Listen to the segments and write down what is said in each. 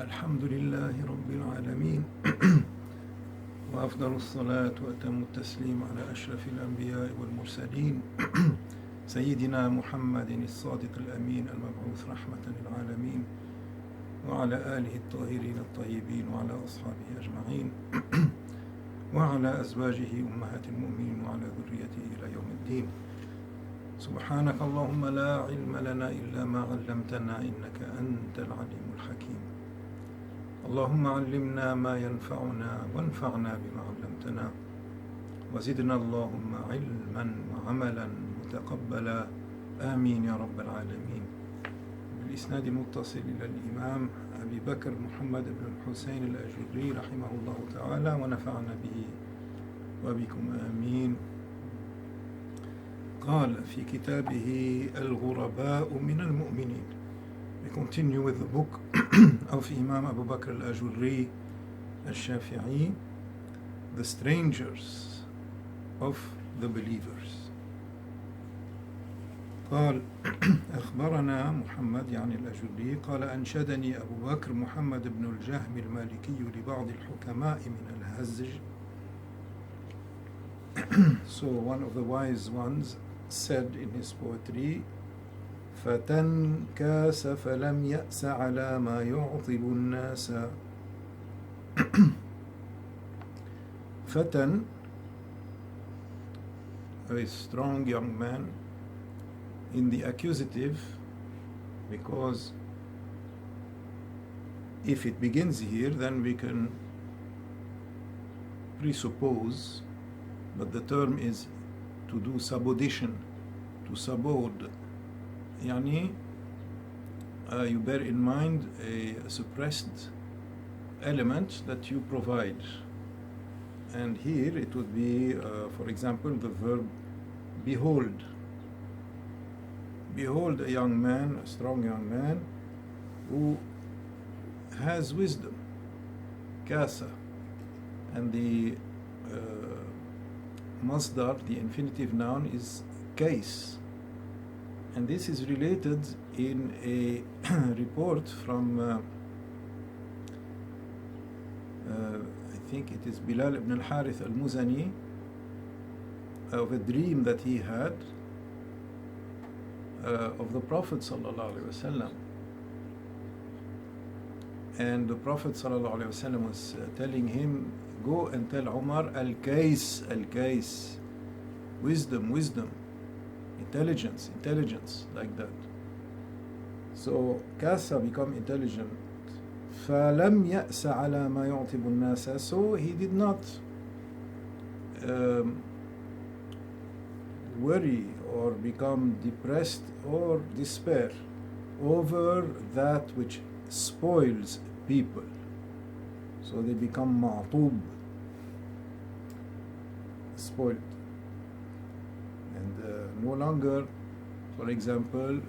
الحمد لله رب العالمين وأفضل الصلاة وأتم التسليم على أشرف الأنبياء والمرسلين سيدنا محمد الصادق الأمين المبعوث رحمة للعالمين وعلى آله الطاهرين الطيبين وعلى أصحابه أجمعين وعلى أزواجه أمهات المؤمنين وعلى ذريته إلى يوم الدين. سبحانك اللهم لا علم لنا إلا ما علمتنا إنك أنت العليم الحكيم. اللهم علمنا ما ينفعنا وانفعنا بما علمتنا وزدنا اللهم علما وعملا متقبلا آمين يا رب العالمين. بالإسناد المتصل إلى الإمام أبي بكر محمد بن الحسين al-Ajurri رحمه الله تعالى ونفعنا به وبكم آمين. قال في كتابه الغرباء من المؤمنين. We continue with the book of Imam Abu Bakr al-Ajurri al-Shafi'i, the strangers of the believers. قال أخبرنا محمد يعني الأجري قال أنشدني أبو بكر محمد بن الجهم المالكي لبعض الحكماء من الهزج. So one of the wise ones said in his poetry, فتى كاس فلم يأس على ما يعطب الناس. فتى, a strong young man, in the accusative, because if it begins here then we can presuppose, but the term is to do subaudition, to subode, yani you bear in mind a suppressed element that you provide, and here it would be for example the verb behold. Behold a young man, a strong young man who has wisdom, kasa, and the masdar, the infinitive noun, is case. And this is related in a report from I think it is Bilal ibn al-Harith al-Muzani, of a dream that he had of the Prophet sallallahu alaihi wasallam. And the Prophet sallallahu alaihi wasallam was telling him, go and tell Umar al-Kais, al-Kais, wisdom, wisdom, intelligence, intelligence, like that. So Kasa become intelligent. فَلَمْ يَأْسَ عَلَى مَا يُعْطِبُ النَّاسَ. So he did not worry or become depressed or despair over that which spoils people. So they become ma'tub, spoiled, and no longer, for example,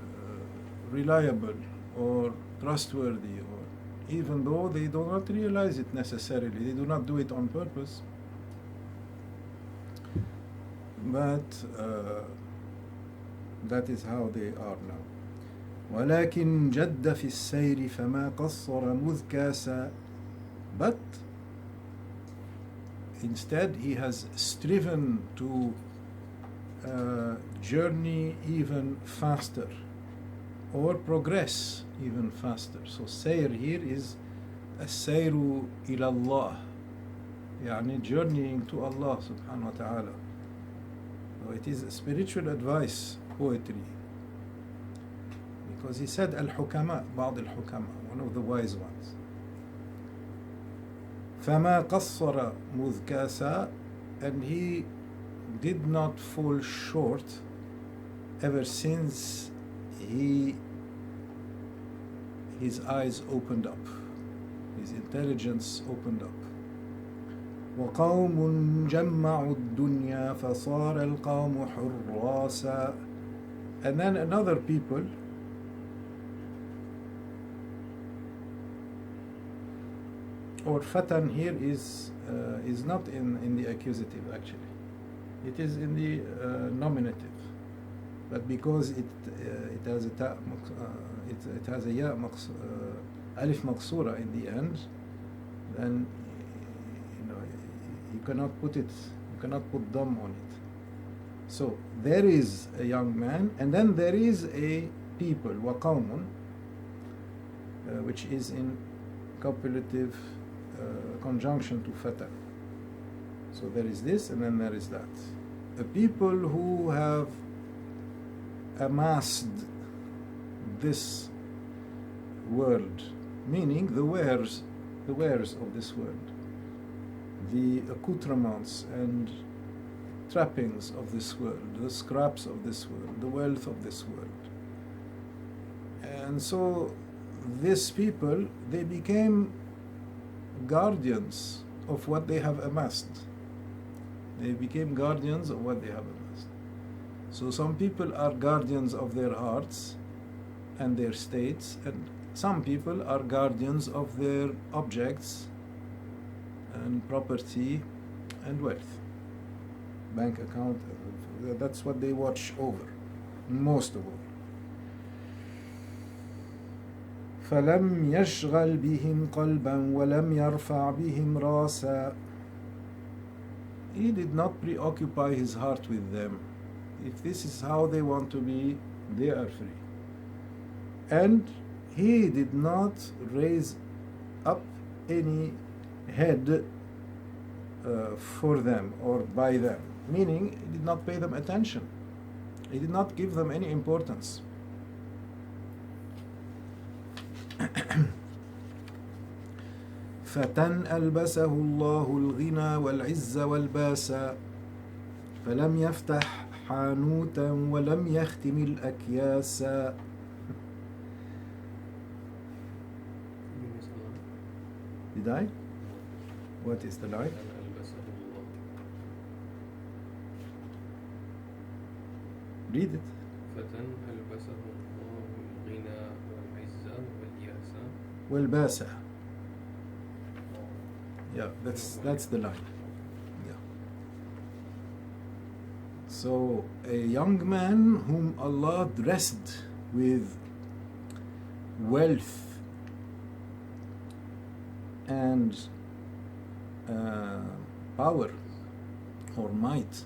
reliable or trustworthy, or even though they do not realize it necessarily, they do not do it on purpose, but that is how they are now. ولكن جد في السير فما قصر مذ كاس. But instead he has striven to journey even faster or progress even faster. So sayr here is السير إلى الله, يعني journeying to Allah subhanahu wa ta'ala. So it is spiritual advice poetry, because he said al-hukama, بعض الحكماء, one of the wise ones. فما قصر مذ كاس, and he did not fall short ever since his eyes opened up, his intelligence opened up. وقوم جمعوا الدنيا فصار القوم حراسا. And then another people or fatan here is not in the accusative actually. It is in the nominative, but because it has a ta, it has a ya alif maqsura in the end, then you cannot put dam on it. So there is a young man, and then there is a people, وَقَوْمٌ, which is in copulative conjunction to fata. So there is this, and then there is that. A people who have amassed this world, meaning the wares of this world, the accoutrements and trappings of this world, the scraps of this world, the wealth of this world. And so these people, they became guardians of what they have amassed. They became guardians of what they have amassed. So some people are guardians of their hearts and their states, and some people are guardians of their objects and property and wealth, bank account. That's what they watch over, most of all. فَلَمْ يَشْغَلْ بِهِمْ قَلْبًا وَلَمْ يَرْفَعْ بِهِمْ رَاسًا. He did not preoccupy his heart with them. If this is how they want to be, they are free. And he did not raise up any head for them or by them, meaning he did not pay them attention. He did not give them any importance. فتن ألبسه الله الغنى والعز والباسا فلم يفتح حانوتا ولم يختم الأكياسا. Did I? What is the line? Read it. فتن ألبسه الله الغنى والعز والياسا. والباسا. Yeah, that's the line. Yeah. So a young man whom Allah dressed with wealth and power or might,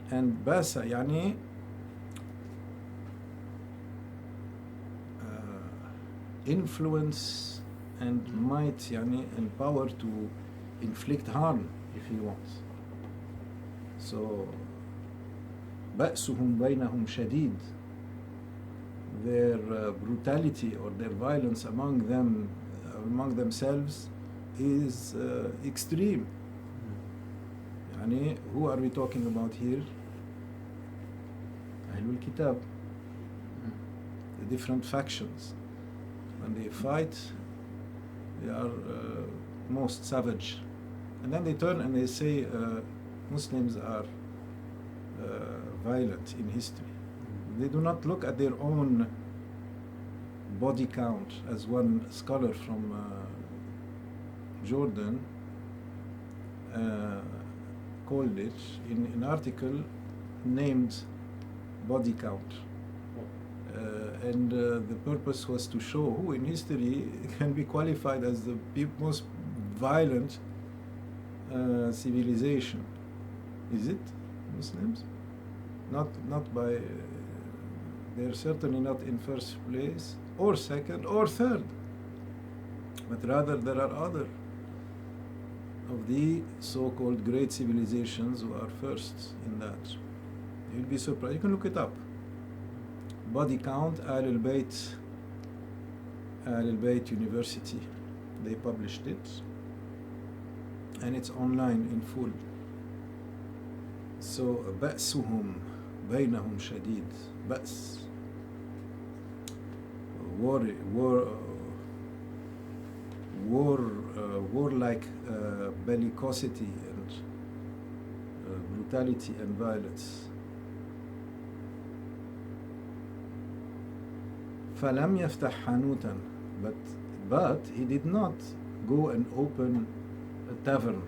and basa يعني influence and might يعني and power to inflict harm if he wants. So بأسهم بينهم شديد, their brutality or their violence among themselves is extreme. يعني who are we talking about here? أهل الكتاب, the different factions. When they fight, they are most savage, and then they turn and they say Muslims are violent in history. They do not look at their own body count, as one scholar from Jordan called it in an article named body count. And the purpose was to show who in history can be qualified as the most violent civilization. Is it Muslims? Not by they're certainly not in first place or second or third, but rather there are other of the so-called great civilizations who are first in that. You'll be surprised. You can look it up. Body count, al-Bayt University, they published it, and it's online in full. So بأسهم بينهم شديد, بأس, warlike bellicosity and brutality and violence. فَلَمْ يَفْتَحْ حَانُوتًا, but he did not go and open a tavern,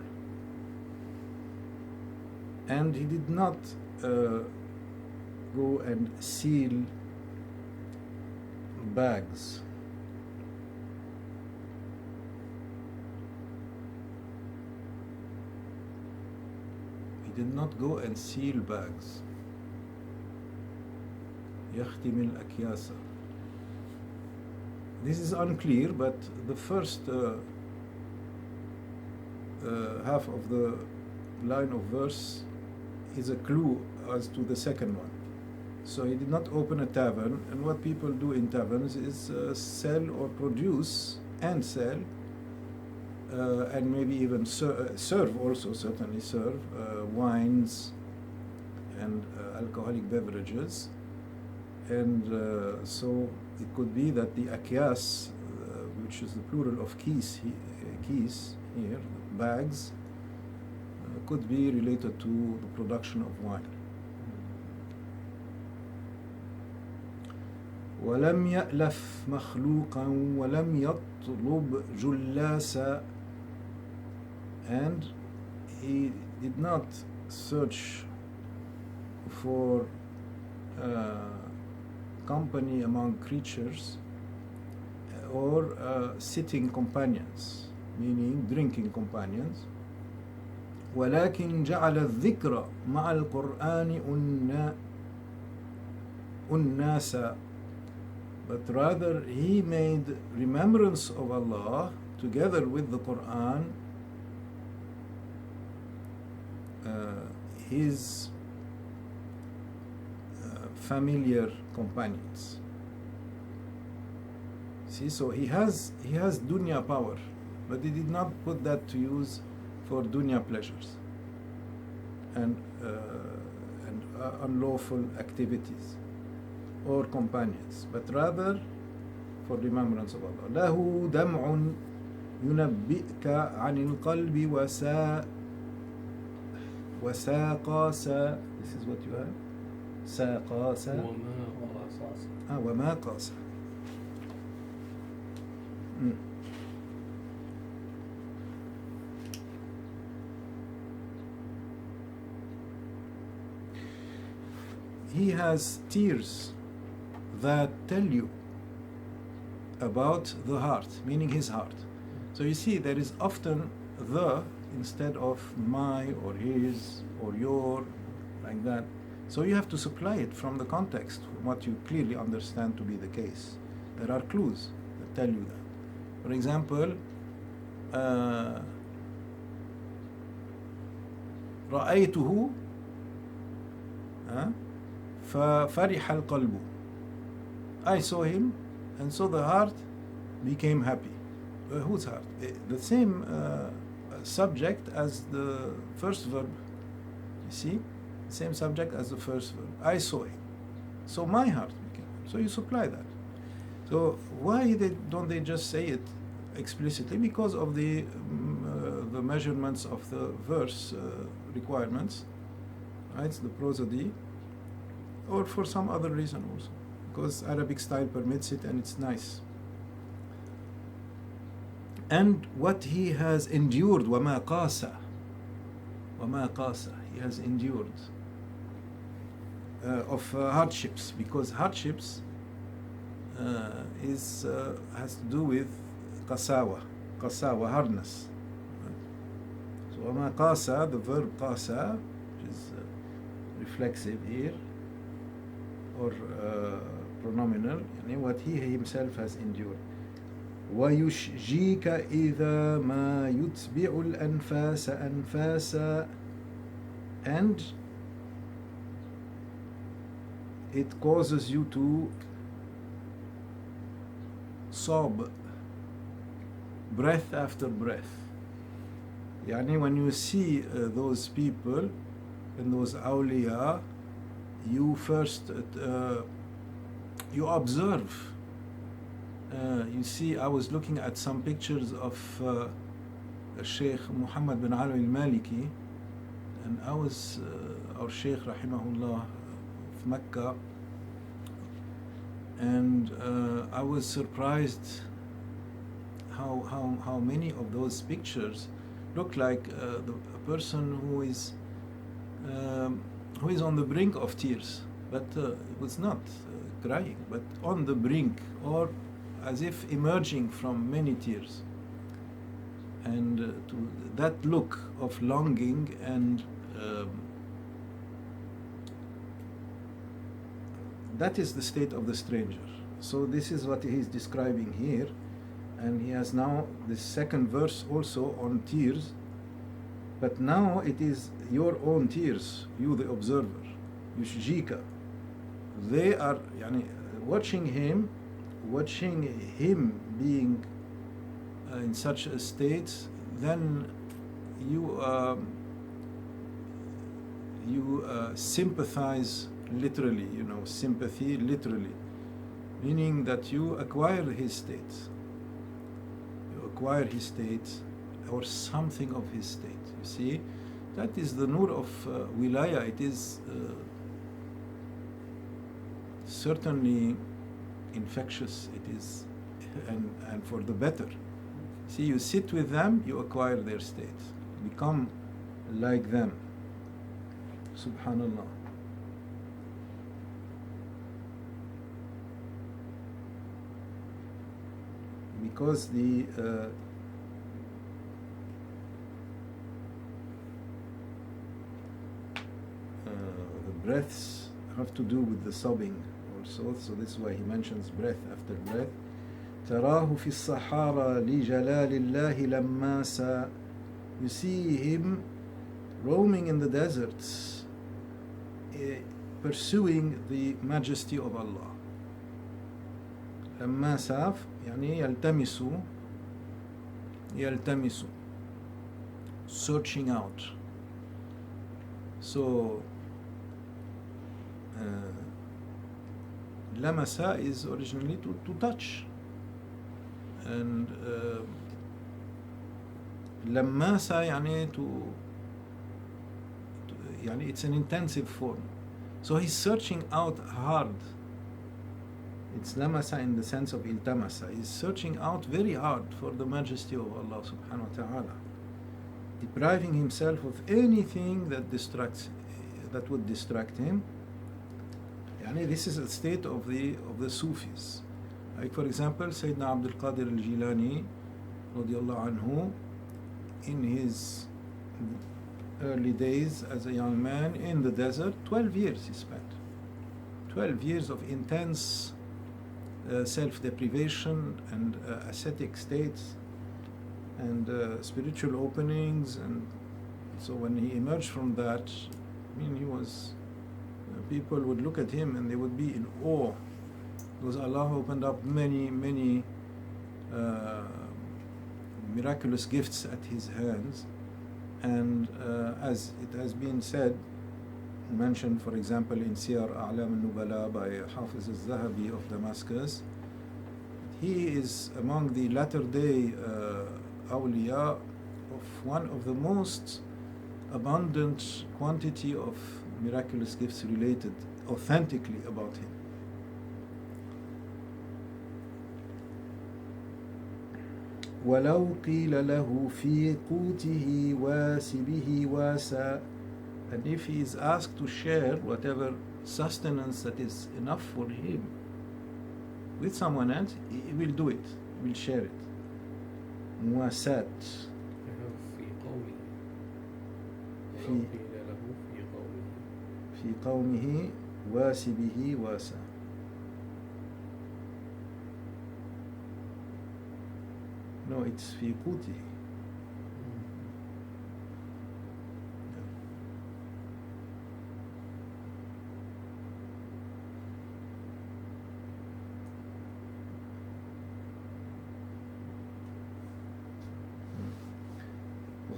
and he did not go and seal bags. did not go and seal bags. يختم الأكياس. This is unclear, but the first half of the line of verse is a clue as to the second one. So he did not open a tavern, and what people do in taverns is sell or produce and sell, and maybe even serve also, certainly serve wines and alcoholic beverages. And so it could be that the akyas, which is the plural of keys here, bags, could be related to the production of wine. ولم يألف مخلوقا ولم يطلب جلاسا, and he did not search for company among creatures or sitting companions, meaning drinking companions. ولكن جعل الذكر مع القرآن أناسا, but rather he made remembrance of Allah together with the Quran his familiar companions. See, so he has dunya power, but he did not put that to use for dunya pleasures and unlawful activities or companions, but rather for remembrance of Allah. له دمع ينبئك عن القلب وساقاسا. This is what you have. ساقاسا. وما قاسا. He has tears that tell you about the heart, meaning his heart. So you see, there is often the instead of my or his or your, like that. So you have to supply it from the context, what you clearly understand to be the case. There are clues that tell you that. For example, رأيته ففرح القلب. I saw him, and so the heart became happy. Whose heart? The same subject as the first verb. You see? The same subject as the first verb. I saw him. So my heart became happy. So you supply that. So why don't they just say it explicitly? Because of the measurements of the verse requirements. Right? The prosody. Or for some other reason also. Because Arabic style permits it and it's nice. And what he has endured, وَمَا قَاسَ, he has endured of hardships, because hardships has to do with qasawa, hardness. So وَمَا قَاسَ, the verb قَاسَ, which is reflexive here, or pronominal, what he himself has endured. ويشجيك إذا ما يتبع الأنفاس أنفاسا, and it causes you to sob breath after breath. يعني when you see those people and those awliya, you first you observe. You see, I was looking at some pictures of Shaykh Muhammad bin Ali al-Maliki, and I was our Shaykh rahimahullah of Mecca, and I was surprised how many of those pictures look like a person who is on the brink of tears, but was not crying, but on the brink, or as if emerging from many tears. And to that look of longing and that is the state of the stranger. So this is what he is describing here, and he has now the second verse also on tears, but now it is your own tears, you the observer, yushjika. They are yani, watching him being in such a state, then you sympathize literally, sympathy literally, meaning that you acquire his state. You acquire his state or something of his state. You see, that is the nur of wilaya. It is certainly infectious. It is, and for the better. See, you sit with them, you acquire their state, become like them. Subhanallah. Because the breaths have to do with the sobbing also, so this is why he mentions breath after breath. تراه في الصحارى لجلال الله لماسا. You see him roaming in the deserts, pursuing the majesty of Allah. لماسا يعني يلتمس, searching out. So lamasa is originally to touch, and lamasa يعني يعني it's an intensive form. So he's searching out hard. It's lamasa in the sense of iltamasa. He's searching out very hard for the majesty of Allah subhanahu wa ta'ala, depriving himself of anything that would distract him. Yani this is a state of the Sufis. Like for example, Sayyidina Abdul Qadir al-Jilani radiallahu anhu, in his early days as a young man in the desert, 12 years he spent. 12 years of intense self-deprivation and ascetic states and spiritual openings. And so when he emerged from that, I mean, he was, people would look at him and they would be in awe, because Allah opened up many miraculous gifts at his hands. And as it has been said, mentioned for example in Siyar A'lam al-Nubala by Hafiz al-Zahabi of Damascus, he is among the latter day awliya of one of the most abundant quantity of miraculous gifts related authentically about him. وَلَوْ قِيلَ لَهُ فِي قُوتِهِ وَاسِبِهِ وَاسَى. And if he is asked to share whatever sustenance that is enough for him with someone else, he will do it, he will share it. مواساة. في قومه واسبه واسى. No, it's في قوته.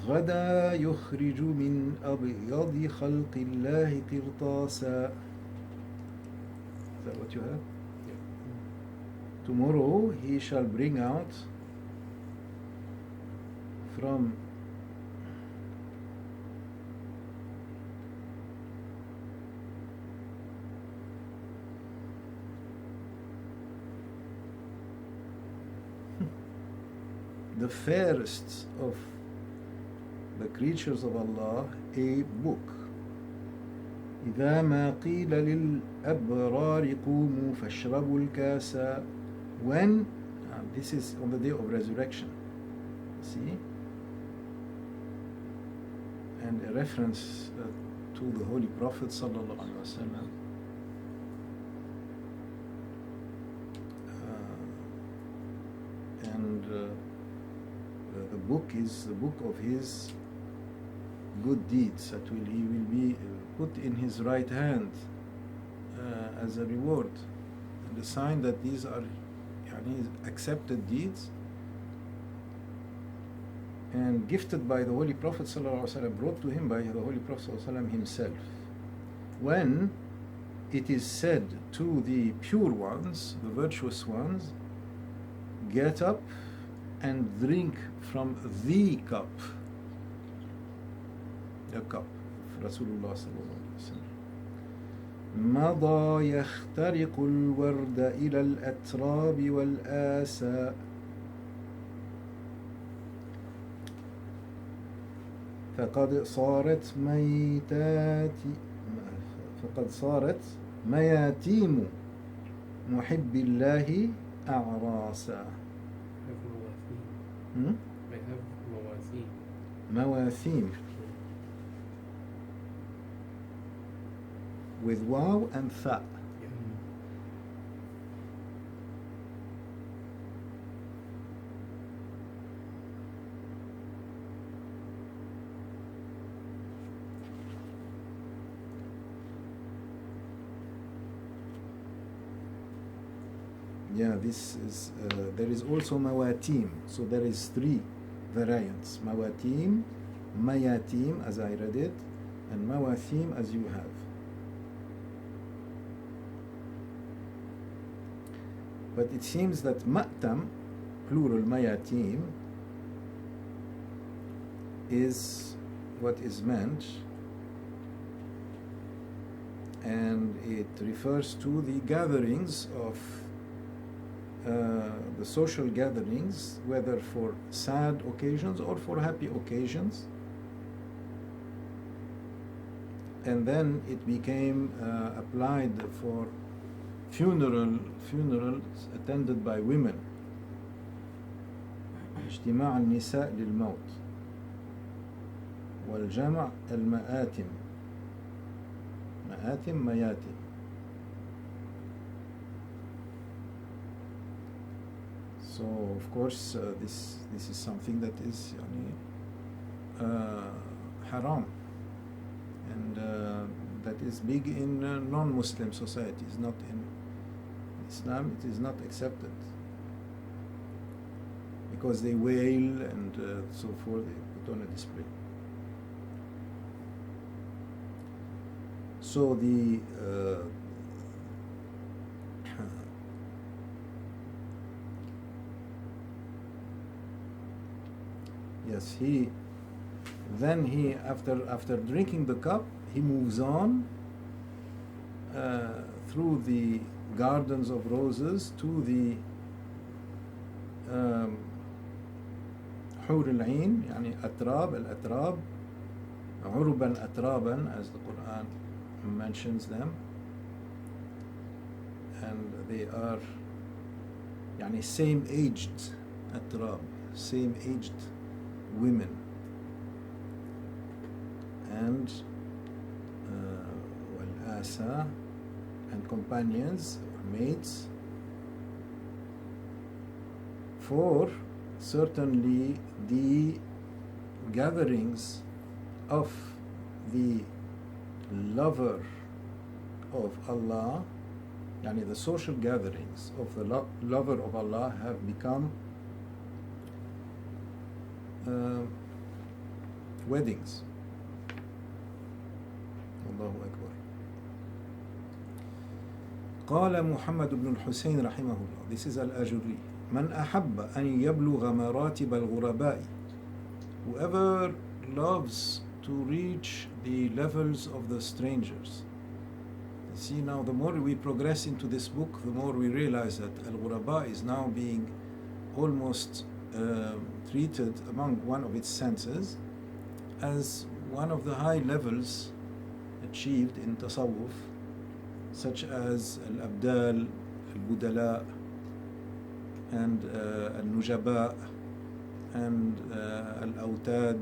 غدا يخرج من أبيض خلق الله قرطاسا. Is that what you have? Yeah. Tomorrow he shall bring out from the fairest of the creatures of Allah a book. إذا ما قيل للأبرار قوموا فاشربوا الكاسا. When this is on the day of resurrection, see, and a reference to the Holy Prophet sallallahu alaihi wasallam. and the book is the book of his good deeds that he will be put in his right hand as a reward, and a sign that these are accepted deeds and gifted by the Holy Prophet ﷺ, brought to him by the Holy Prophet ﷺ himself. When it is said to the pure ones, the virtuous ones, get up and drink from the cup of Rasulullah sallallahu alaihi wasallam. مضى يخترق الورد إلى الأتراب والآساء فقد صارت مياتيم محب الله أعراسا. I have مواسيم with waw and tha. Yeah, this is there is also mawatim, so there is three variants: mawatim, mayatim as I read it, and mawathim as you have. But it seems that ma'tam, plural mayatim, is what is meant, and it refers to the gatherings of the social gatherings, whether for sad occasions or for happy occasions. And then it became applied for funerals attended by women. اجتماع النساء للموت والجمع المآتم مياتم. So of course this is something that is haram, and that is big in non-Muslim societies, not in Islam. It is not accepted because they wail and so forth, they put on a display. So the yes, he after drinking the cup, he moves on through the gardens of roses to the حور العين, يعني الأتراب عربا أترابا as the Quran mentions them, and they are يعني same aged أتراب, same aged women, and والآسا, and companions or mates, for certainly the gatherings of the lover of Allah, yani the social gatherings of the lover of Allah have become weddings. Allahu Akbar. قال محمد بن الحسين رحمه الله, this is al-Ajurri, من أحب أن يبلغ مراتب الغرباء, whoever loves to reach the levels of the strangers. You see, now the more we progress into this book, the more we realize that al-Ghuraba is now being almost treated among one of its senses as one of the high levels achieved in tasawwuf, such as al-Abdal, al-Budala, and al-Nujaba, and al-Awtad.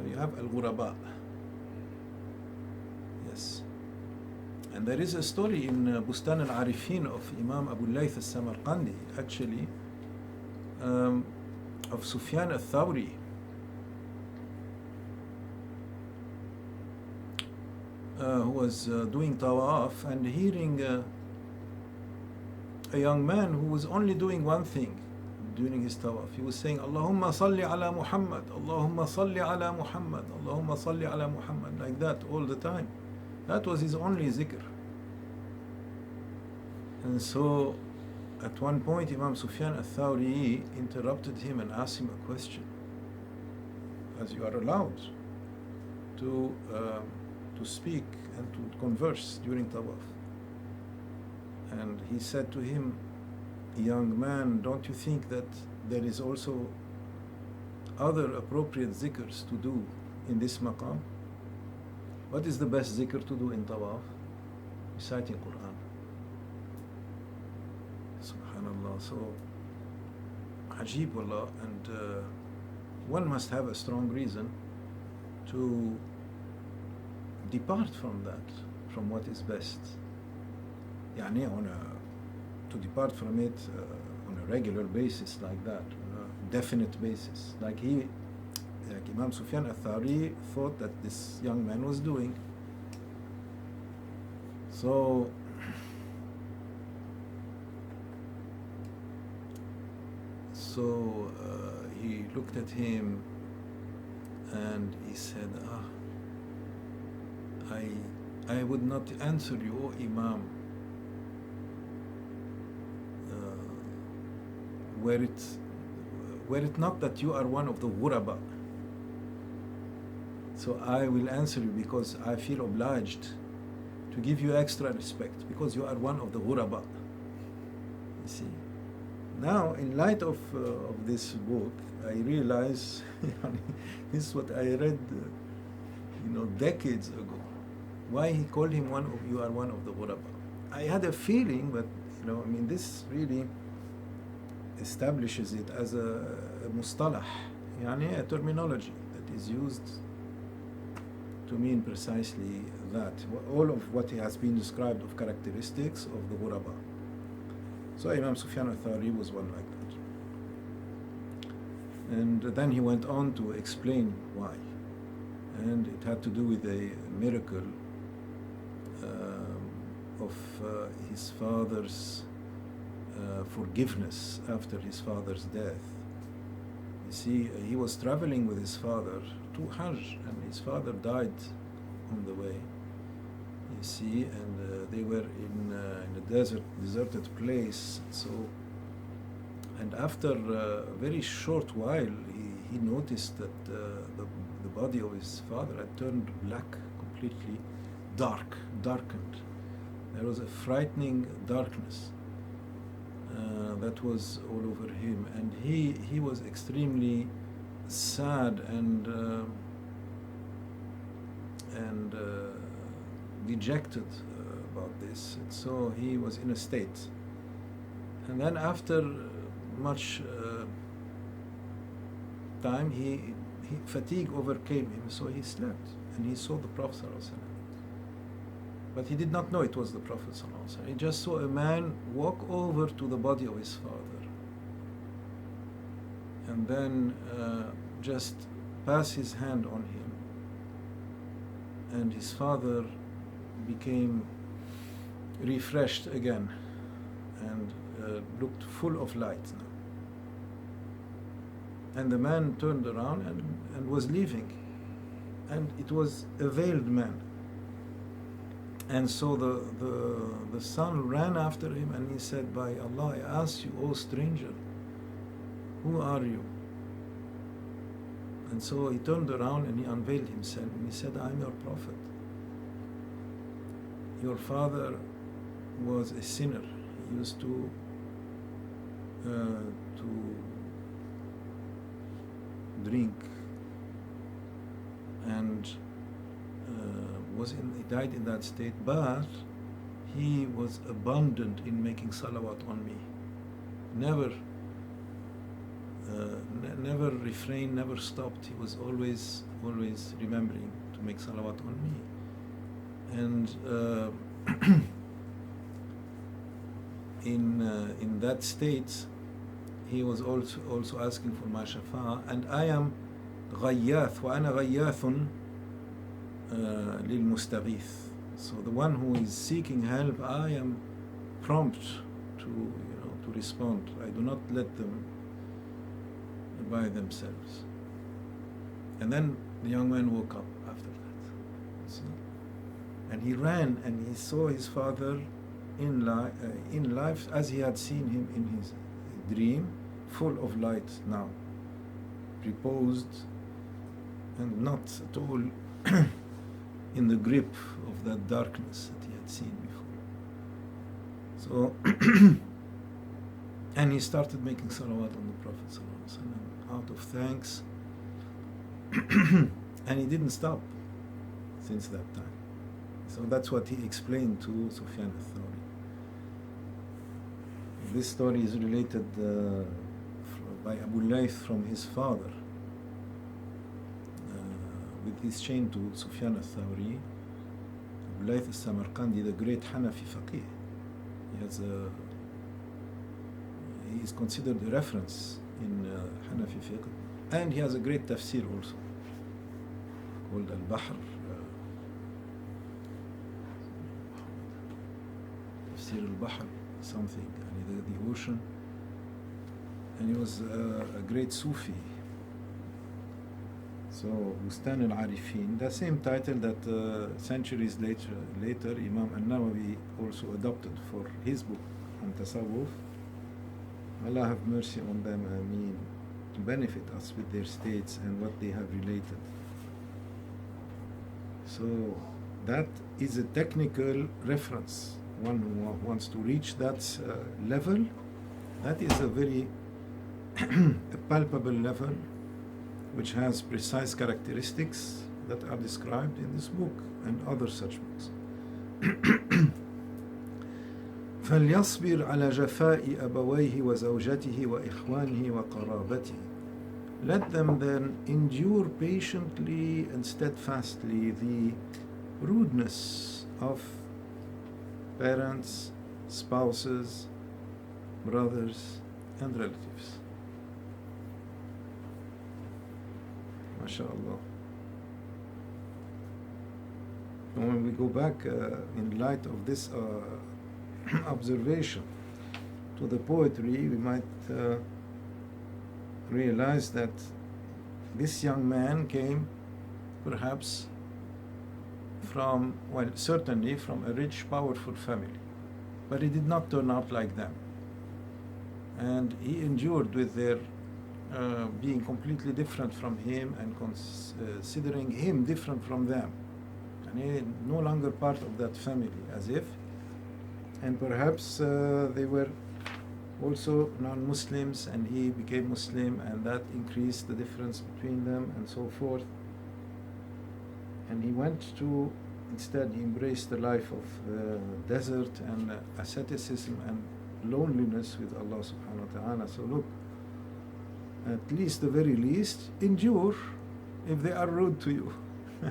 You have al-Ghuraba. Yes. And there is a story in Bustan al-Arifin of Imam Abu Layth al-Samarqandi, actually, of Sufyan al-Thawri. Who was doing tawaf and hearing a young man who was only doing one thing during his tawaf. He was saying, Allahumma salli ala Muhammad, Allahumma salli ala Muhammad, Allahumma salli ala Muhammad, like that all the time. That was his only zikr. And so at one point Imam Sufyan al-Thawri interrupted him and asked him a question, as you are allowed to speak and to converse during tawaf. And he said to him, young man, don't you think that there is also other appropriate zikrs to do in this maqam? What is the best zikr to do in tawaf? Reciting Quran. Subhanallah. So, ajib wallah. And one must have a strong reason to depart from that, from what is best. Yani to depart from it on a regular basis like that, on a definite basis. Like Imam Sufyan al-Thawri thought that this young man was doing. So he looked at him and he said, I would not answer you, O Imam, were it not that you are one of the ghuraba. So I will answer you because I feel obliged to give you extra respect because you are one of the ghuraba. You see? Now, in light of this book, I realize this is what I read, decades ago. Why he called him you are one of the ghuraba. I had a feeling, but this really establishes it as a mustalah, a terminology that is used to mean precisely that. All of what has been described of characteristics of the ghuraba. So Imam Sufyan al-Thawri was one like that. And then he went on to explain why. And it had to do with a miracle of his father's forgiveness after his father's death. You see, he was traveling with his father to Hajj, and his father died on the way. You see, and they were in a deserted place. So, and after a very short while, he noticed that the body of his father had turned black, completely darkened. There was a frightening darkness that was all over him, and he was extremely sad and dejected about this. And so he was in a state. And then after much time, fatigue overcame him, so he slept, and he saw the Prophet ﷺ. But he did not know it was the Prophet ﷺ. He just saw a man walk over to the body of his father, and then just pass his hand on him, and his father became refreshed again and looked full of light now. And the man turned around and was leaving, and it was a veiled man. And so the son ran after him, and he said, by Allah, I ask you, O stranger, who are you? And so he turned around and he unveiled himself, and he said, I'm your prophet. Your father was a sinner. He used to drink, and he died in that state, but he was abundant in making salawat on me. Never refrained, never stopped. He was always remembering to make salawat on me. And in that state, he was also asking for my shafa'a, and I am غياث وأنا غياث للمستغيث. So the one who is seeking help, I am prompt to respond. I do not let them by themselves. And then the young man woke up after that. So, and he ran and he saw his father in life as he had seen him in his dream, full of light now, reposed and not at all in the grip of that darkness that he had seen before. So, and he started making salawat on the Prophet ﷺ out of thanks, and he didn't stop since that time. So that's what he explained to Sufyan al-Thawri. This story is related by Abu Layth from his father, with his chain to Sufyan al-Thawri. Abu Layth al-Samarqandi, the great Hanafi faqih. He is considered a reference in Hanafi fiqh, and he has a great tafsir also called al-Bakr, tafsir al-Bahr, something, the ocean. And he was a great Sufi. So Bustan al-Arifin, the same title that centuries later Imam al-Nawawi also adopted for his book on Tasawwuf. Allah have mercy on them, Ameen. Benefit us with their states and what they have related. So that is a technical reference. One who wants to reach that level, that is a very a palpable level, which has precise characteristics that are described in this book and other such books. فليصبر على جفاء أبويه وزوجته وإخوانه وقرابته. Let them then endure patiently and steadfastly the rudeness of parents, spouses, brothers, and relatives. MashaAllah. And when we go back in light of this observation to the poetry, we might realize that this young man came perhaps from, well, certainly from a rich, powerful family, but he did not turn out like them. And he endured with their being completely different from him and considering him different from them. And he no longer part of that family, as if. And perhaps they were also non-Muslims, and he became Muslim, and that increased the difference between them, and so forth. And he went to, instead, he embraced the life of desert and asceticism and loneliness with Allah subhanahu wa ta'ala. So look, at least, the very least, endure if they are rude to you,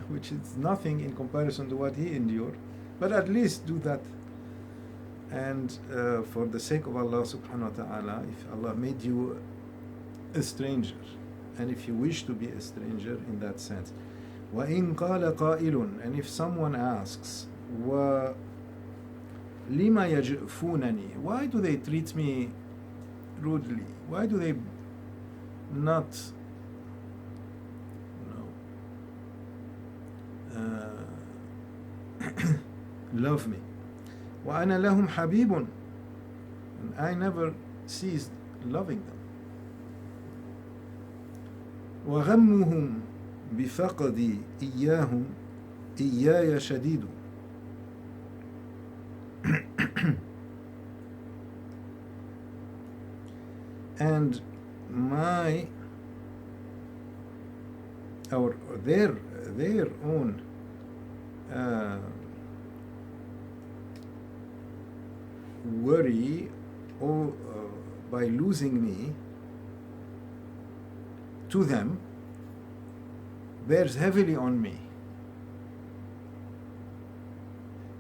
which is nothing in comparison to what he endured, but at least do that. And for the sake of Allah subhanahu wa ta'ala, if Allah made you a stranger, and if you wish to be a stranger in that sense, وَإِن قَالَ قَائِلٌ, and if someone asks, وَلِمَ يَجْفُونَنِي, why do they treat me rudely? Why do they not love me? وَأَنَا لَهُمْ حَبِيبٌ, and I never ceased loving them. وَغَمُّهُمْ بِفَقْدِي إِيَّاهُمْ إِيَّايَ شَدِيدٌ. And my, or their own worry or by losing me to them bears heavily on me.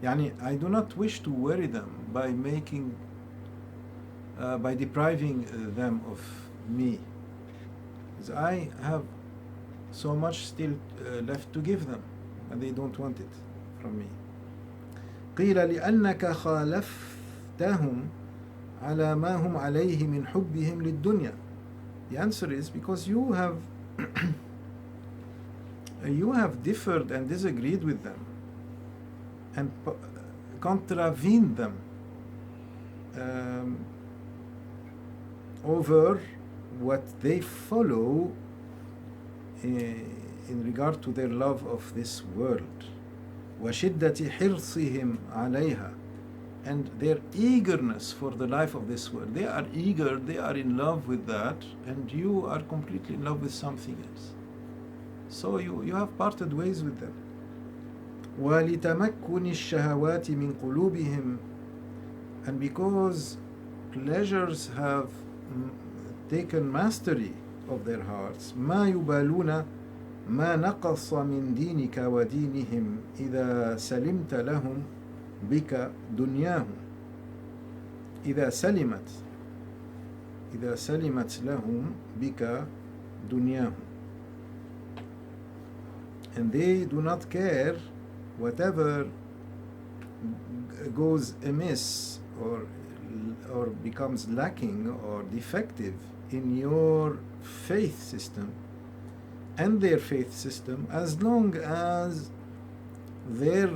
Yani, I do not wish to worry them by making by depriving them of me. Because I have so much still left to give them, and they don't want it from me. قيل لأنك خالفتهم على ما هم عليه من حبهم للدنيا. The answer is because you have you have differed and disagreed with them and contravened them over what they follow in regard to their love of this world. وشدة حرصهم عليها, and their eagerness for the life of this world. They are eager, they are in love with that, and you are completely in love with something else. So you have parted ways with them. وَلِتَمَكُّنِ الشَّهَوَاتِ مِنْ قُلُوبِهِمْ, and because pleasures have taken mastery of their hearts, مَا يُبَالُونَ مَا نَقَصَ مِنْ دِينِكَ وَدِينِهِمْ إِذَا سَلِمْتَ لَهُمْ بِكَ دُنْيَاهُمْ. إذا سلمت لهم بك دنياهم. And they do not care whatever goes amiss or becomes lacking or defective in your faith system and their faith system, as long as their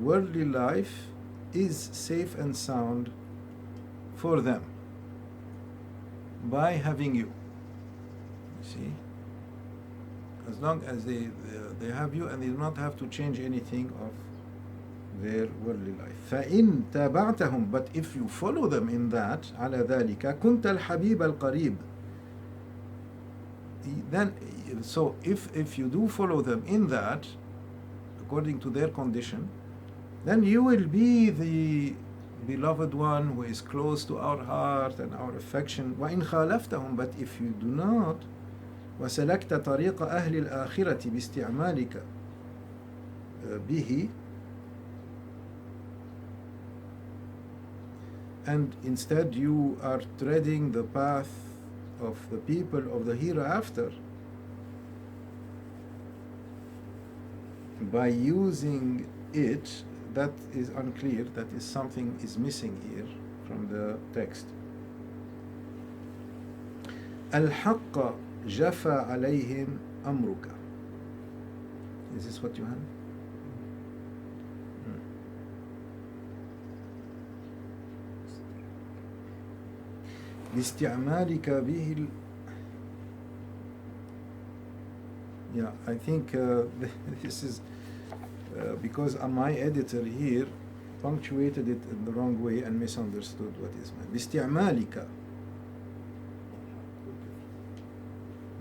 worldly life is safe and sound for them by having you. You see? As long as they have you and they do not have to change anything of their worldly life. فَإِن تَابَعْتَهُمْ, but if you follow them in that, على ذلك كُنْتَ الْحَبِيبَ الْقَرِيبَ. Then, so if you do follow them in that, according to their condition, then you will be the beloved one who is close to our heart and our affection. وَإِن خَالَفْتَهُمْ, but if you do not, وسلكت طريق أهل الآخرة باستعمالك به, and instead you are treading the path of the people of the hereafter by using it, that is unclear, that is something is missing here from the text. الحق جفا عليهم أمرك. Is this what you have? باستعمالك به Yeah, I think this is because my editor here punctuated it in the wrong way and misunderstood what is meant. باستعمالك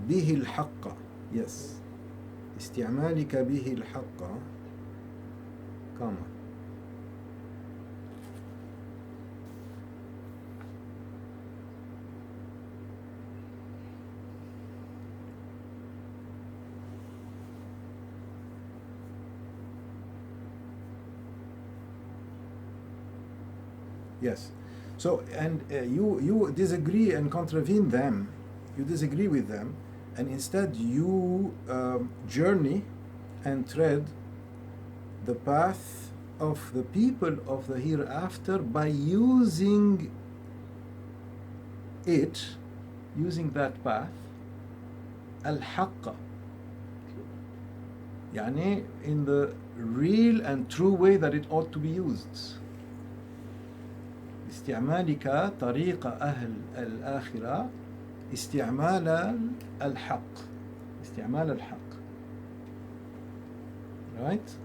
به الحق. Yes. استعمالك به الحق, comma. Yes. So, and you disagree and contravene them. You disagree with them, and instead you journey and tread the path of the people of the hereafter by using that path, al-haqqa, يعني in the real and true way that it ought to be used. استعمالك طريق أهل الآخرة استعمال الحق. Right?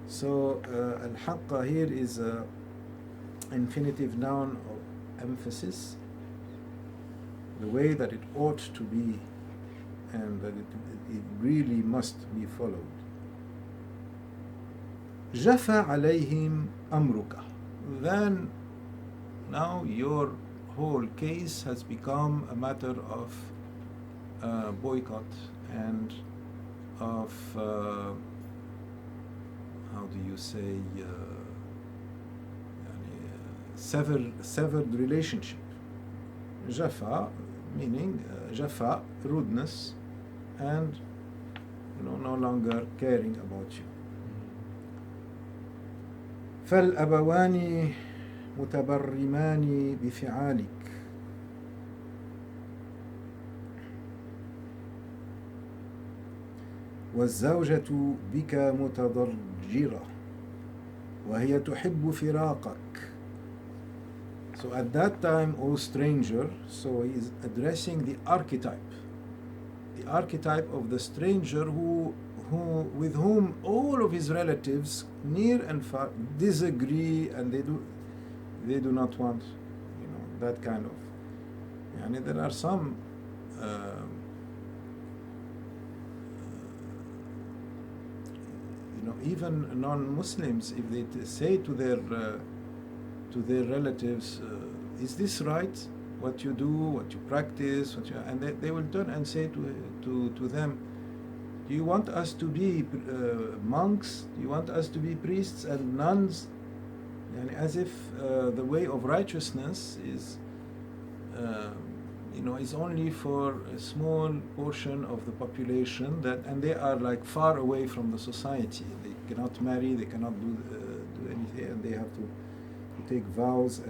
So الحق here is a infinitive noun of emphasis, the way that it ought to be and that it really must be followed. جفا عليهم أمرك. Then now your whole case has become a matter of boycott and of how do you say severed relationship. Jafa meaning jafa, rudeness, and no longer caring about you. فالأبوان متبرمان بفعالك والزوجة بك متضجرة وهي تحب فراقك. So at that time, O stranger, so he is addressing the archetype of the stranger with whom all of his relatives, near and far, disagree, and they do not want, that kind of. And there are some even non-Muslims, if they say to their relatives, is this right, what you do, what you practice, and they will turn and say to them, do you want us to be monks, do you want us to be priests and nuns, and as if the way of righteousness is is only for a small portion of the population, and they are like far away from the society. They cannot marry, they cannot do anything, and they have to take vows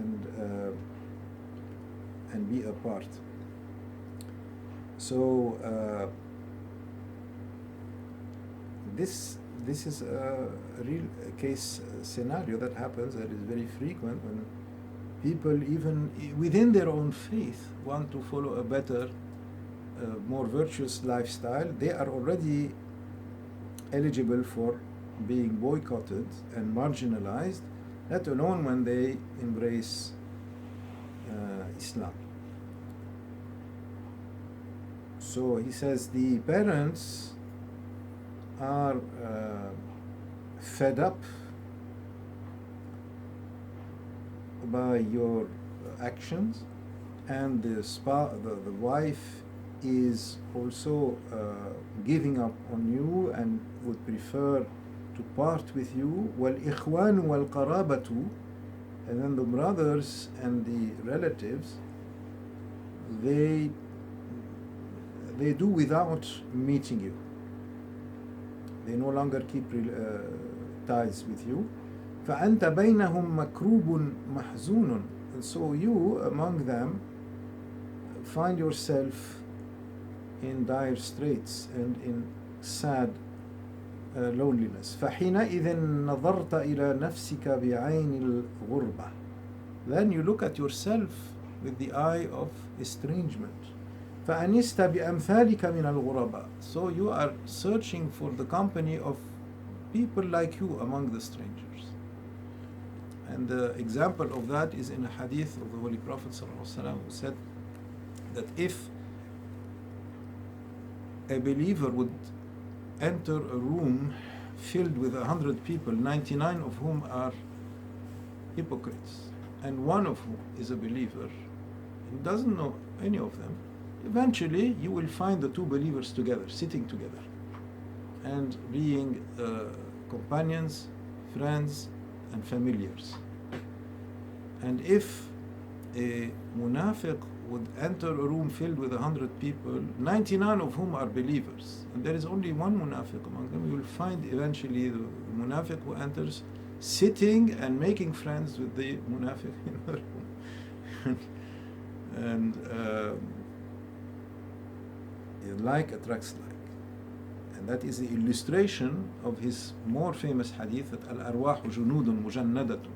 and be apart. So this is a real case scenario that happens, that is very frequent, when people, even within their own faith, want to follow a better, more virtuous lifestyle. They are already eligible for being boycotted and marginalized, let alone when they embrace Islam. So he says the parents are fed up by your actions, and the wife is also giving up on you and would prefer to part with you. وَالْإِخْوَانُ وَالْقَرَابَةُ, and then the brothers and the relatives, they do without meeting you. They no longer keep ties with you. فأنت بينهم مكروب محزون, and so you among them find yourself in dire straits and in sad loneliness. فحينئذ نظرت إلى نفسك بعين الغربة, then you look at yourself with the eye of estrangement. فأنست بأمثالك من الغرباء, so you are searching for the company of people like you among the strangers. And the example of that is in a hadith of the Holy Prophet ﷺ, who said that if a believer would enter a room filled with 100 people, 99 of whom are hypocrites, and one of whom is a believer, he doesn't know any of them, eventually you will find the two believers together, sitting together, and being companions, friends, and familiars. And if a munafiq would enter a room filled with 100 people, 99 of whom are believers, and there is only one munafiq among them, you will find eventually the munafiq who enters sitting and making friends with the munafiq in the room. And like attracts like. And that is the illustration of his more famous hadith that al-arwah junudun mujannadatun.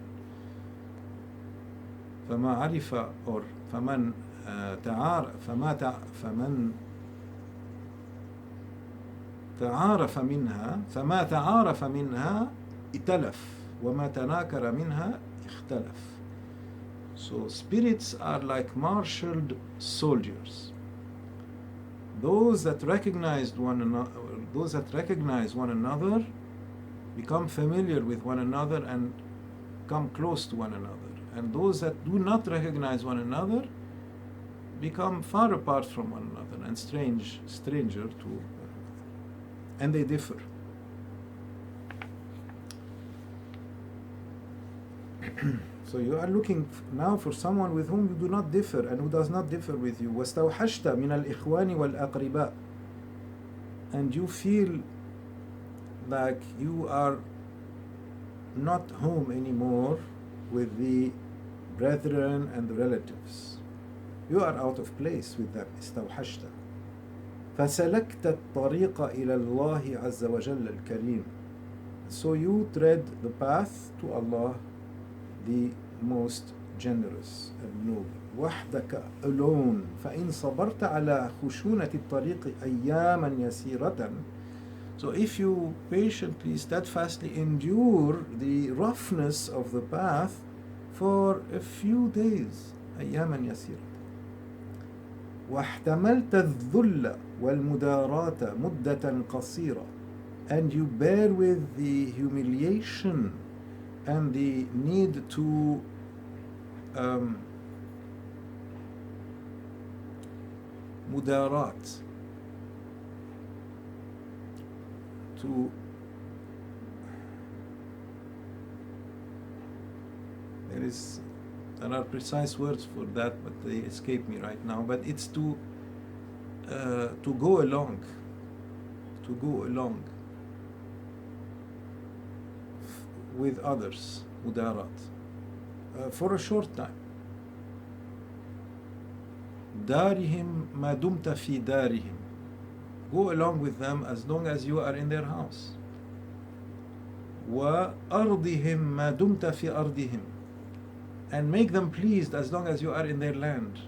فما عرف or فمن تعارف منها فما تعارف منها ائتلف وما تناكر منها اختلف. So spirits are like marshaled soldiers. Those that recognize one another become familiar with one another and come close to one another. And those that do not recognize one another become far apart from one another and stranger to one another. And they differ. So you are looking now for someone with whom you do not differ and who does not differ with you. واستوحشت من الإخوان والأقرباء. And you feel like you are not home anymore with the brethren and the relatives. You are out of place with them. استوحشت. فسلكت الطريق إلى الله عز وجل الكريم. So you tread the path to Allah, the most generous and noble. وحدك, alone. فإن صبرت على خشونة الطريق أياما يسيرة. So if you patiently, steadfastly endure the roughness of the path for a few days, أياما يسيرة. واحتملت الذل والمداراة مدة قصيرة. And you bear with the humiliation and the need to mudarat, to there are precise words for that, but they escape me right now. But it's to go along, with others, mudarat, for a short time. دارهم ما دمت في دارهم. Go along with them as long as you are in their house. وأرضهم ما دمت في أرضهم. And make them pleased as long as you are in their land.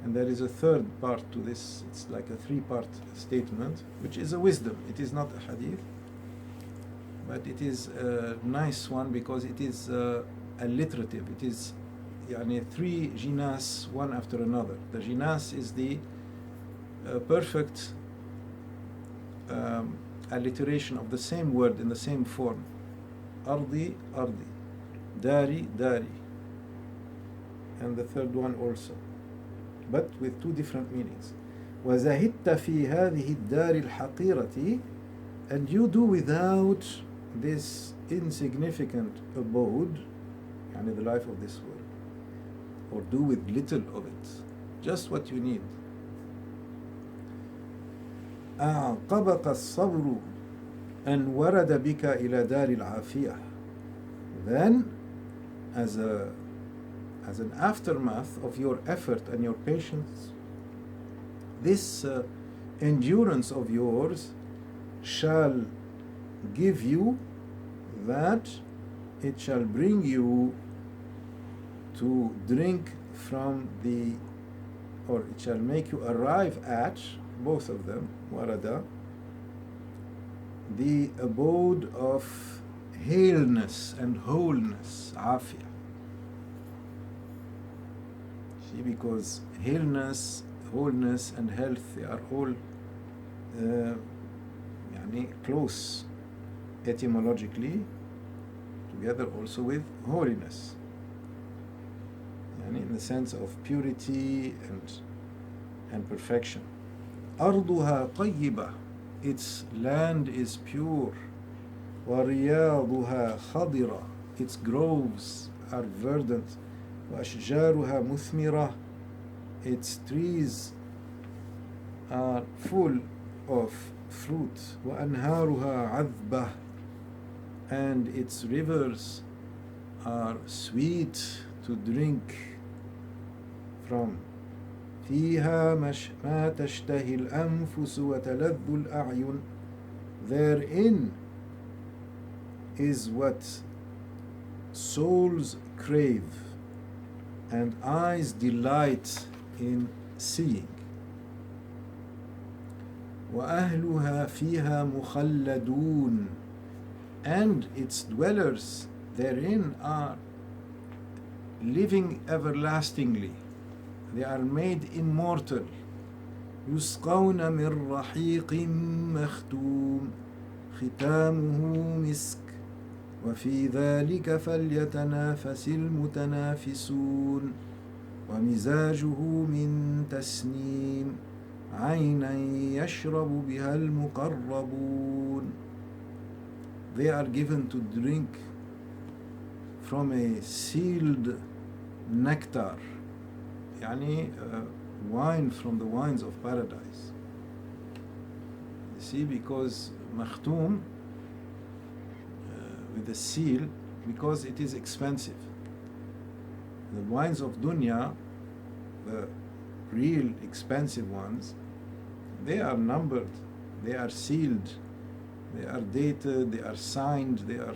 And there is a third part to this. It's like a three-part statement, which is a wisdom. It is not a hadith, but it is a nice one because it is alliterative. It is three jinas one after another. The jinas is the perfect alliteration of the same word in the same form. Ardi, ardi. Dari, dari. And the third one also, but with two different meanings. وَزَهِدْتَ فِي هَذِهِ الدَّارِ الْحَقِيرَةِ. And you do without this insignificant abode, the life of this world, or do with little of it, just what you need. أعقبك الصبر أن ورد بك إلى دار العافية. Then, as an aftermath of your effort and your patience, this endurance of yours shall give you that it shall bring you to drink from or it shall make you arrive at, both of them, warada, the abode of haleness and wholeness, afiyah. See, because haleness, wholeness and health, they are all close etymologically, together also with holiness, in the sense of purity and perfection. أرضها طيبة, its land is pure. وَرِيَاضُهَا خَضِرَةٌ, its groves are verdant. وَأَشْجَارُهَا مُثْمِرَةٌ, its trees are full of fruit. وَأَنْهَارُهَا عَذْبَةٌ, and its rivers are sweet to drink from. فِيهَا مَا تَشْتَهِي الْأَنفُسُ وَتَلَذُّ الْأَعْيُنُ, therein is what souls crave and eyes delight in seeing. وَأَهْلُهَا فِيهَا مُخَلَّدُونَ, and its dwellers therein are living everlastingly. They are made immortal. يُسْقَوْنَ مِنْ رَحِيقٍ مَخْتُومٍ ختامه مسك وفي ذلك فليتنافس المتنافسون ومزاجه من تسنيم عينا يشرب بها المقربون. They are given to drink from a sealed nectar, يعني wine from the wines of paradise. You see, because makhtoom, with a seal, because it is expensive. The wines of dunya, the real expensive ones, they are numbered, they are sealed, they are dated, they are signed, they are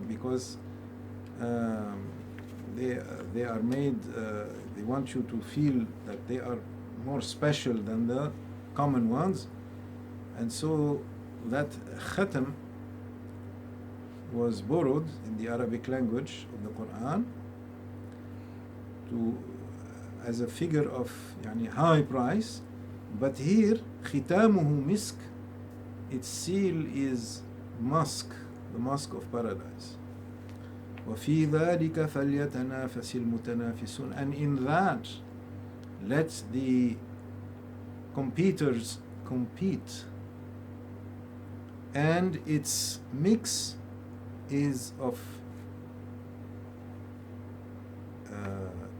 because they are made. They want you to feel that they are more special than the common ones, and so that khatam was borrowed in the Arabic language of the Quran to as a figure of يعني high price. But here ختامه مسك, its seal is musk, the musk of paradise. وفي ذلك فليتنافس المتنافسون, and in that let the competitors compete, and its mix is of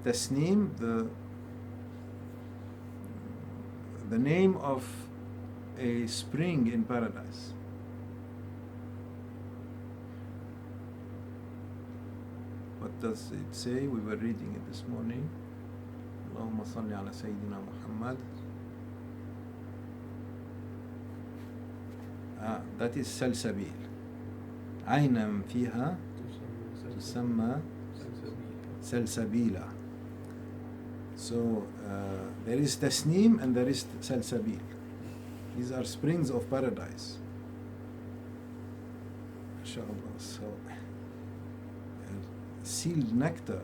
tasneem, the name of a spring in paradise. What does it say? We were reading it this morning. اللهم صل على سيدنا محمد. That is سلسبيل. عينا فيها تسمى سلسبيلا. So there is tasneem and there is salsabil. These are springs of paradise. MashaAllah. So sealed nectar.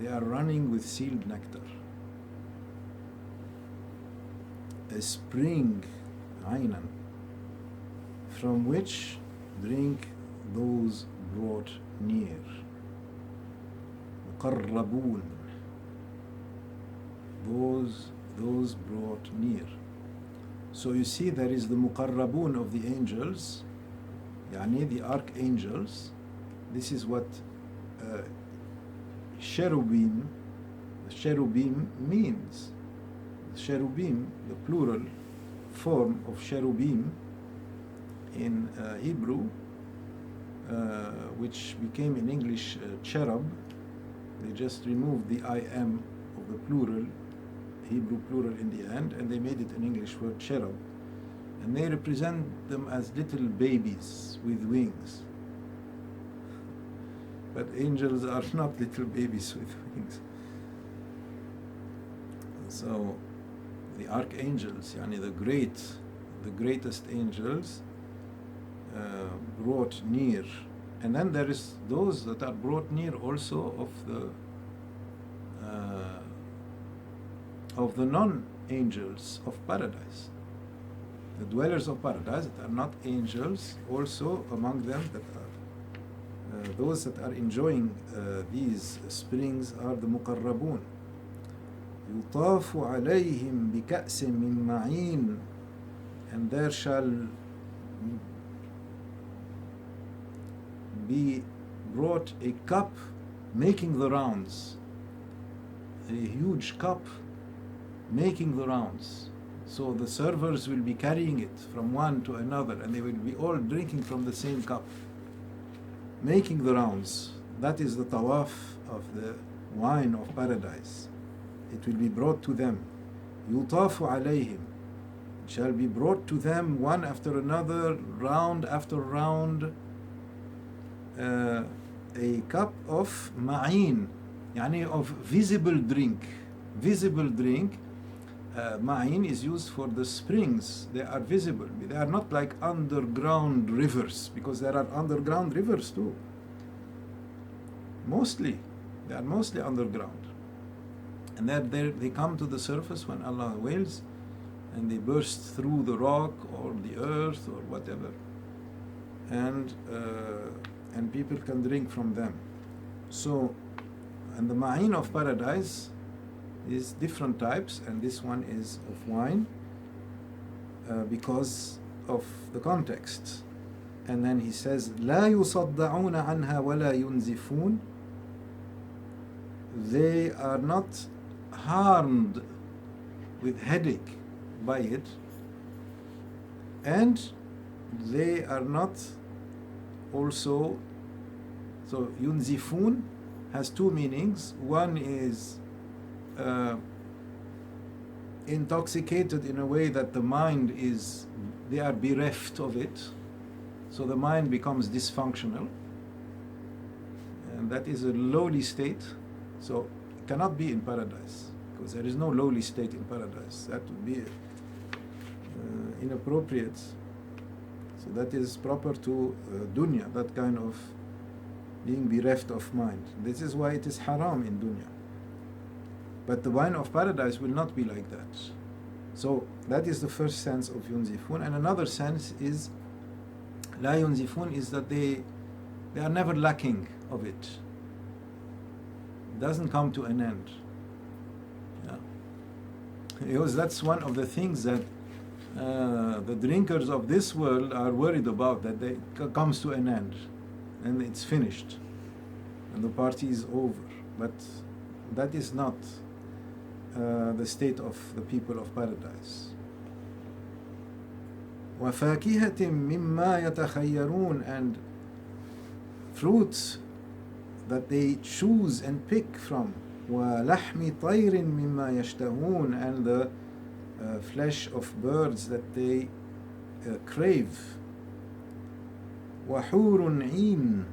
They are running with sealed nectar. A spring, aynan, from which drink those brought near. مقربون. Those brought near. So you see, there is the muqarrabun of the angels, يعني the archangels. This is what cherubim means. Cherubim, the plural form of cherubim in Hebrew, which became in English cherub. They just removed the im of the plural, Hebrew plural in the end, and they made it an English word, cherub. And they represent them as little babies with wings. But angels are not little babies with wings. So the archangels, yani the greatest angels, brought near. And then there is those that are brought near also of the non-angels of paradise. The dwellers of paradise that are not angels, also among them that are those that are enjoying these springs are the muqarrabun. يطاف عليهم بكأس من معين, and there shall be brought a cup making the rounds, a huge cup making the rounds. So the servers will be carrying it from one to another, and they will be all drinking from the same cup, making the rounds. That is the tawaf of the wine of paradise. It will be brought to them. يُطَافُ عَلَيْهِمْ, shall be brought to them one after another, round after round, a cup of ma'in, yani of visible drink. Visible drink. Ma'in is used for the springs. They are visible. They are not like underground rivers, because there are underground rivers too. They are mostly underground. And they come to the surface when Allah wills, and they burst through the rock or the earth or whatever, and people can drink from them. So, and the ma'in of paradise is different types, and this one is of wine because of the context. And then he says, لا يصدعون عنها ولا ينزفون, they are not harmed with headache by it, and they are not also, so yunzifun has two meanings. One is intoxicated in a way that the mind is, they are bereft of it, so the mind becomes dysfunctional, and that is a lowly state, so it cannot be in paradise, because there is no lowly state in paradise. That would be inappropriate. So that is proper to dunya, that kind of being bereft of mind. This is why it is haram in dunya. But the wine of paradise will not be like that. So that is the first sense of yunzifun. And another sense is la yunzifun, is that they are never lacking of it. It doesn't come to an end. Yeah. Because that's one of the things that the drinkers of this world are worried about, that it comes to an end and it's finished and the party is over. But that is not the state of the people of paradise. وَفَاكِهَةٍ مِّمَّا يَتَخَيَّرُونَ, and fruits that they choose and pick from. وَلَحْمِ طَيْرٍ مِّمَّا يَشْتَهُونَ, and the flesh of birds that they crave. وَحُورٌ عِينٌ,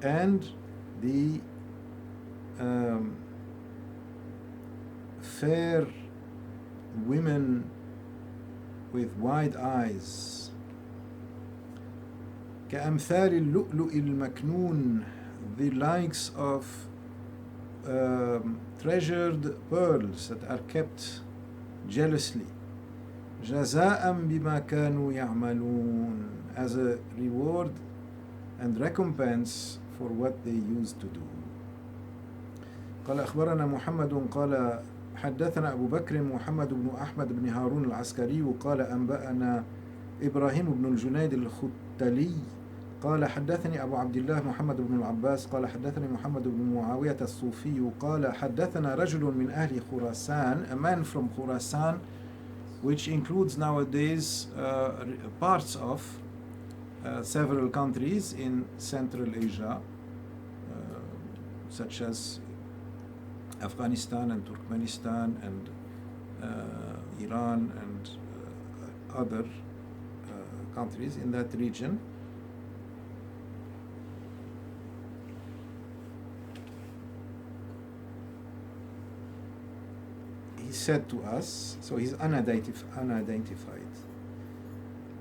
and the fair women with wide eyes. كأمثال اللؤلؤ المكنون, the likes of treasured pearls that are kept jealously. جزاء بما كانوا يعملون, as a reward and recompense for what they used to do. قال أخبرنا محمد قال حدثنا أبو بكر محمد بن أحمد بن هارون العسكري قال أنبأنا إبراهيم بن الجنيد الختلي قال حدثني أبو عبد الله محمد بن العباس قال حدثني محمد بن معاوية الصوفي قال حدثنا رجل من أهل خراسان, a man from Khurasan, which includes nowadays parts of several countries in Central Asia, such as Afghanistan and Turkmenistan and Iran and other countries in that region. He said to us, so he's unidentified,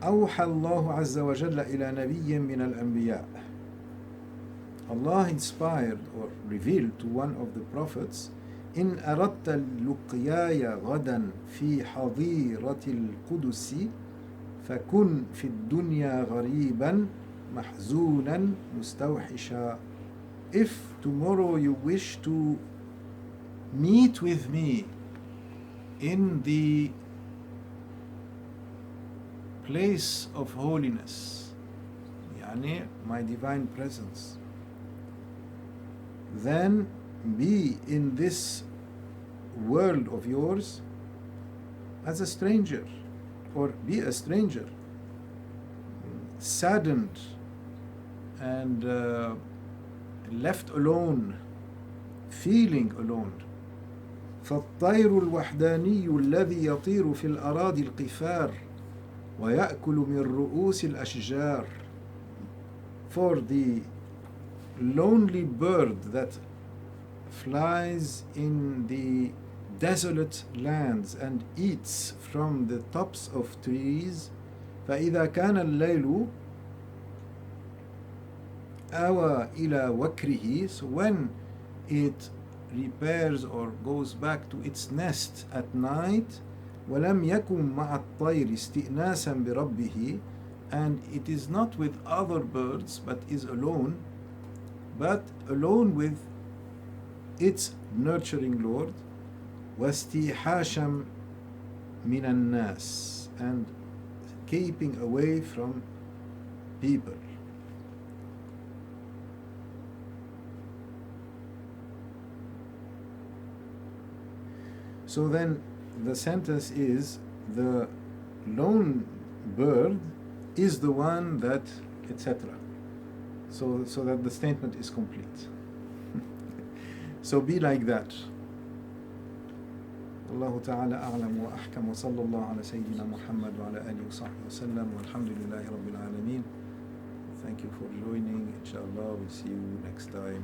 أوحى الله عز وجل إلى نبي من الأنبياء. Allah inspired or revealed to one of the prophets, إن أردت اللقياي غدا في حظيرة القدس فكن في الدنيا غريبا محزونا مستوحشا. If tomorrow you wish to meet with me in the place of holiness, يعني my divine presence, then be in this world of yours as a stranger, or be a stranger, saddened and left alone, feeling alone. فالطير الوحداني الذي يطير في الأراضي القفار ويأكل من رؤوس الأشجار. For the lonely bird that flies in the desolate lands and eats from the tops of trees, فإذا كان الليل أوى إلى وكره, so when it repairs or goes back to its nest at night, ولم يكن مع الطير استئناسا بربه, and it is not with other birds but is alone, but alone with its nurturing Lord, واستيحاشا من الناس, and keeping away from people. So then the sentence is the lone bird is the one that, etc. So that the statement is complete. So be like that. الله تعالى أعلم وأحكم وصلى الله على سيدنا محمد وعلى آله وصحبه وسلم والحمد لله رب العالمين. Thank you for joining. Inshallah, we'll see you next time.